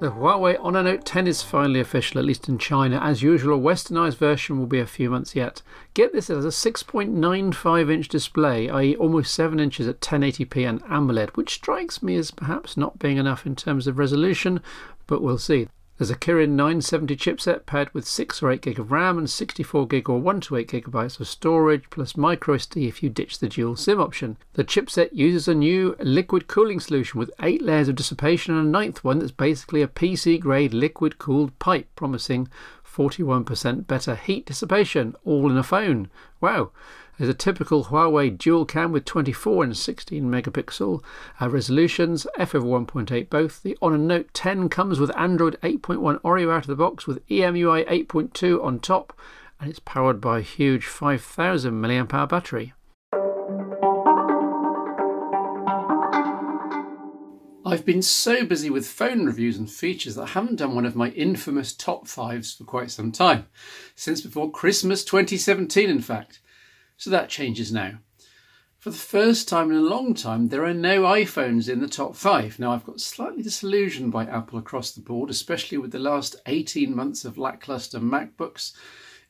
The Huawei Honor Note 10 is finally official, at least in China. As usual, a westernised version will be a few months yet. Get this, it has a 6.95-inch display, i.e. almost 7 inches at 1080p and AMOLED, which strikes me as perhaps not being enough in terms of resolution, but we'll see. There's a Kirin 970 chipset paired with 6 or 8 gig of RAM and 64 gig or 1 to 8 gigabytes of storage, plus microSD if you ditch the dual SIM option. The chipset uses a new liquid cooling solution with 8 layers of dissipation and a 9th one that's basically a PC grade liquid cooled pipe, promising 41% better heat dissipation, all in a phone. Wow! There's a typical Huawei dual cam with 24 and 16 megapixel resolutions, f over 1.8 both. The Honor Note 10 comes with Android 8.1 Oreo out of the box with EMUI 8.2 on top, and it's powered by a huge 5000 mAh battery. I've been so busy with phone reviews and features that I haven't done one of my infamous top 5s for quite some time. Since before Christmas 2017, in fact. So that changes now. For the first time in a long time, there are no iPhones in the top 5. Now, I've got slightly disillusioned by Apple across the board, especially with the last 18 months of lackluster MacBooks,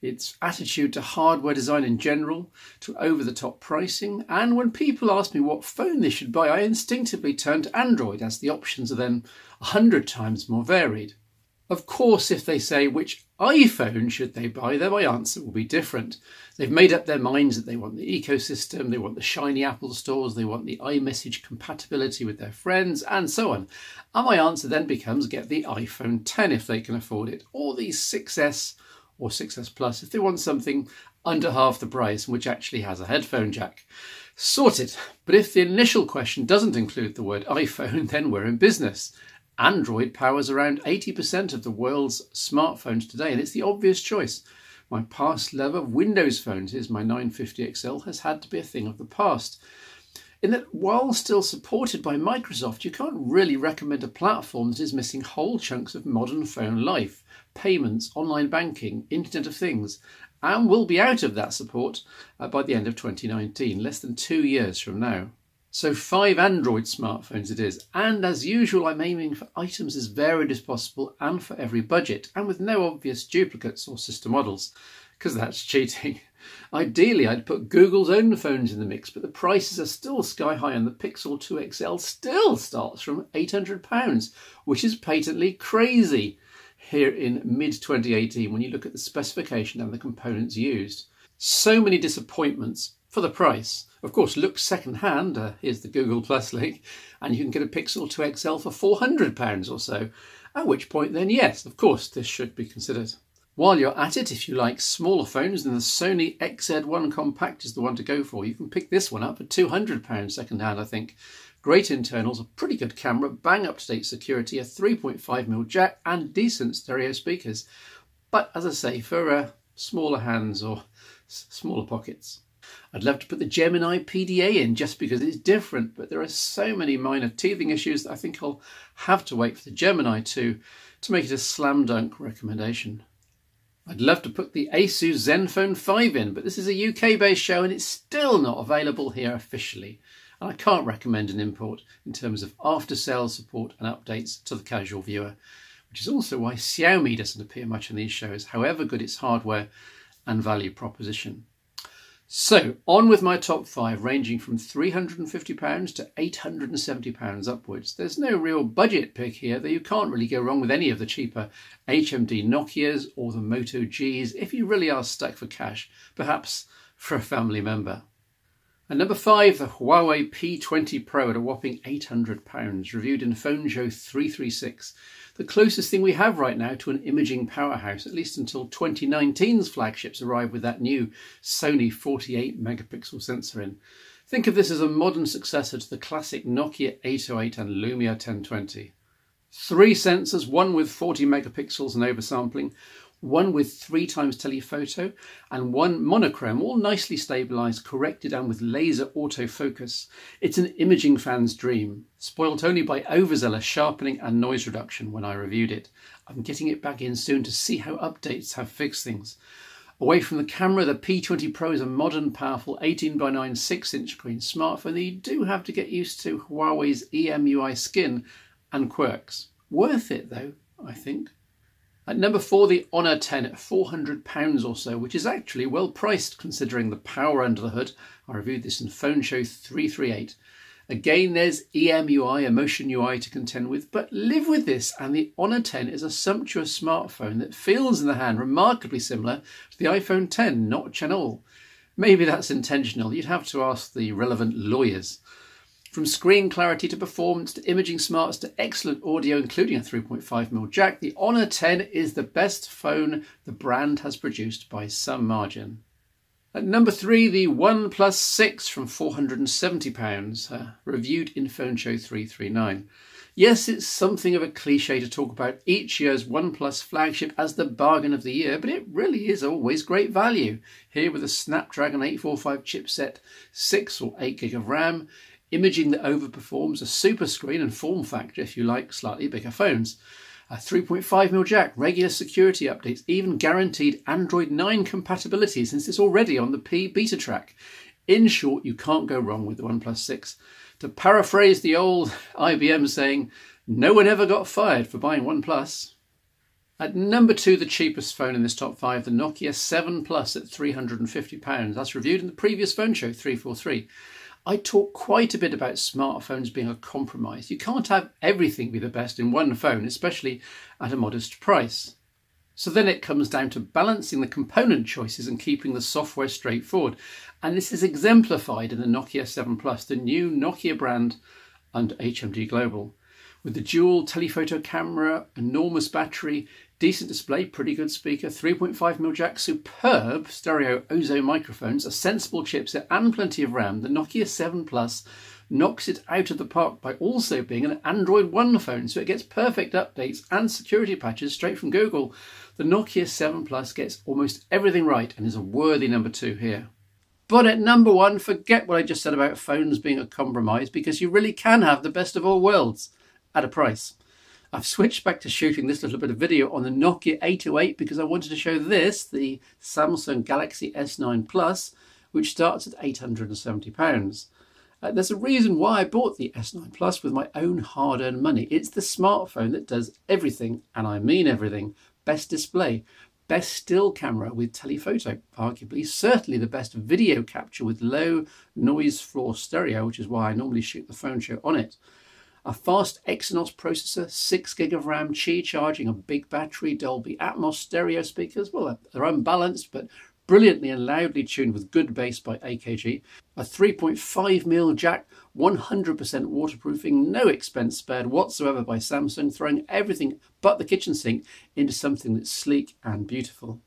its attitude to hardware design in general, to over-the-top pricing, and when people ask me what phone they should buy, I instinctively turn to Android, as the options are then 100 times more varied. Of course, if they say which iPhone should they buy, then my answer will be different. They've made up their minds that they want the ecosystem, they want the shiny Apple stores, they want the iMessage compatibility with their friends, and so on. And my answer then becomes get the iPhone 10 if they can afford it, or the 6S or 6S Plus if they want something under half the price and which actually has a headphone jack. Sorted. But if the initial question doesn't include the word iPhone, then we're in business. Android powers around 80% of the world's smartphones today, and it's the obvious choice. My past love of Windows phones, here's my 950 XL, has had to be a thing of the past. In that, while still supported by Microsoft, you can't really recommend a platform that is missing whole chunks of modern phone life, payments, online banking, Internet of Things, and will be out of that support by the end of 2019, less than 2 years from now. So 5 Android smartphones it is, and as usual I'm aiming for items as varied as possible and for every budget, and with no obvious duplicates or sister models, because that's cheating. Ideally I'd put Google's own phones in the mix, but the prices are still sky high and the Pixel 2 XL still starts from £800, which is patently crazy here in mid-2018 when you look at the specification and the components used. So many disappointments for the price. Of course, look second-hand, here's the Google Plus link, and you can get a Pixel 2 XL for £400 or so, at which point then yes, of course, this should be considered. While you're at it, if you like smaller phones, then the Sony XZ1 Compact is the one to go for. You can pick this one up for £200 second-hand, I think. Great internals, a pretty good camera, bang up-to-date security, a 3.5mm jack, and decent stereo speakers. But as I say, for smaller hands or smaller pockets. I'd love to put the Gemini PDA in just because it's different, but there are so many minor teething issues that I think I'll have to wait for the Gemini 2 to make it a slam dunk recommendation. I'd love to put the Asus Zenfone 5 in, but this is a UK based show and it's still not available here officially. And I can't recommend an import in terms of after sales support and updates to the casual viewer, which is also why Xiaomi doesn't appear much in these shows, however good its hardware and value proposition. So, on with my top 5, ranging from £350 to £870 upwards. There's no real budget pick here, though you can't really go wrong with any of the cheaper HMD Nokias or the Moto Gs if you really are stuck for cash, perhaps for a family member. And number 5, the Huawei P20 Pro at a whopping £800, reviewed in Phone Show 336. The closest thing we have right now to an imaging powerhouse, at least until 2019's flagships arrive with that new Sony 48 megapixel sensor in. Think of this as a modern successor to the classic Nokia 808 and Lumia 1020. 3 sensors, one with 40 megapixels and oversampling, one with 3 times telephoto, and one monochrome, all nicely stabilised, corrected and with laser autofocus. It's an imaging fan's dream, spoilt only by overzealous sharpening and noise reduction when I reviewed it. I'm getting it back in soon to see how updates have fixed things. Away from the camera, the P20 Pro is a modern, powerful 18:9 6-inch screen smartphone that you do have to get used to Huawei's EMUI skin and quirks. Worth it though, I think. At number 4, the Honor 10 at £400 or so, which is actually well priced considering the power under the hood. I reviewed this in Phone Show 338. Again, there's EMUI, Emotion UI to contend with, but live with this, and the Honor 10 is a sumptuous smartphone that feels in the hand remarkably similar to the iPhone 10 notch and all. Maybe that's intentional, you'd have to ask the relevant lawyers. From screen clarity to performance to imaging smarts to excellent audio, including a 3.5mm jack, the Honor 10 is the best phone the brand has produced by some margin. At number 3, the OnePlus 6 from £470, reviewed in Phone Show 339. Yes, it's something of a cliche to talk about each year's OnePlus flagship as the bargain of the year, but it really is always great value. Here with a Snapdragon 845 chipset, 6 or 8 gig of RAM, imaging that overperforms a super screen and form factor if you like slightly bigger phones. A 3.5mm jack, regular security updates, even guaranteed Android 9 compatibility since it's already on the P beta track. In short, you can't go wrong with the OnePlus 6. To paraphrase the old IBM saying, no one ever got fired for buying OnePlus. At number 2, the cheapest phone in this top 5, the Nokia 7 Plus at £350. That's reviewed in the previous Phone Show 343. I talk quite a bit about smartphones being a compromise. You can't have everything be the best in one phone, especially at a modest price. So then it comes down to balancing the component choices and keeping the software straightforward. And this is exemplified in the Nokia 7 Plus, the new Nokia brand under HMD Global. With the dual telephoto camera, enormous battery, decent display, pretty good speaker, 3.5mm jack, superb stereo ozone microphones, a sensible chipset and plenty of RAM, the Nokia 7 Plus knocks it out of the park by also being an Android One phone, so it gets perfect updates and security patches straight from Google. The Nokia 7 Plus gets almost everything right and is a worthy number 2 here. But at number 1, forget what I just said about phones being a compromise, because you really can have the best of all worlds at a price. I've switched back to shooting this little bit of video on the Nokia 808 because I wanted to show this, the Samsung Galaxy S9 Plus, which starts at £870. There's a reason why I bought the S9 Plus with my own hard-earned money. It's the smartphone that does everything, and I mean everything. Best display, best still camera with telephoto, arguably certainly the best video capture with low noise floor stereo, which is why I normally shoot the Phone Show on it. A fast Exynos processor, 6 gig of RAM, Qi charging, a big battery, Dolby Atmos stereo speakers. Well, they're unbalanced, but brilliantly and loudly tuned with good bass by AKG. A 3.5mm jack, 100% waterproofing, no expense spared whatsoever by Samsung, throwing everything but the kitchen sink into something that's sleek and beautiful.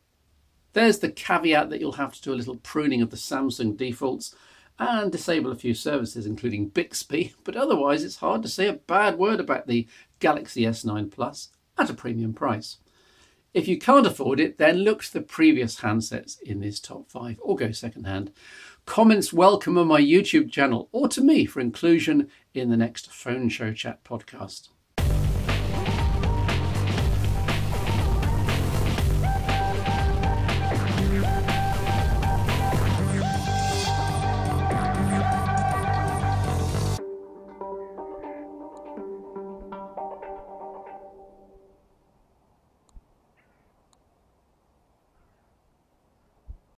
There's the caveat that you'll have to do a little pruning of the Samsung defaults and disable a few services, including Bixby, but otherwise it's hard to say a bad word about the Galaxy S9 Plus at a premium price. If you can't afford it, then look to the previous handsets in this top 5 or go second-hand. Comments welcome on my YouTube channel or to me for inclusion in the next Phone Show Chat podcast.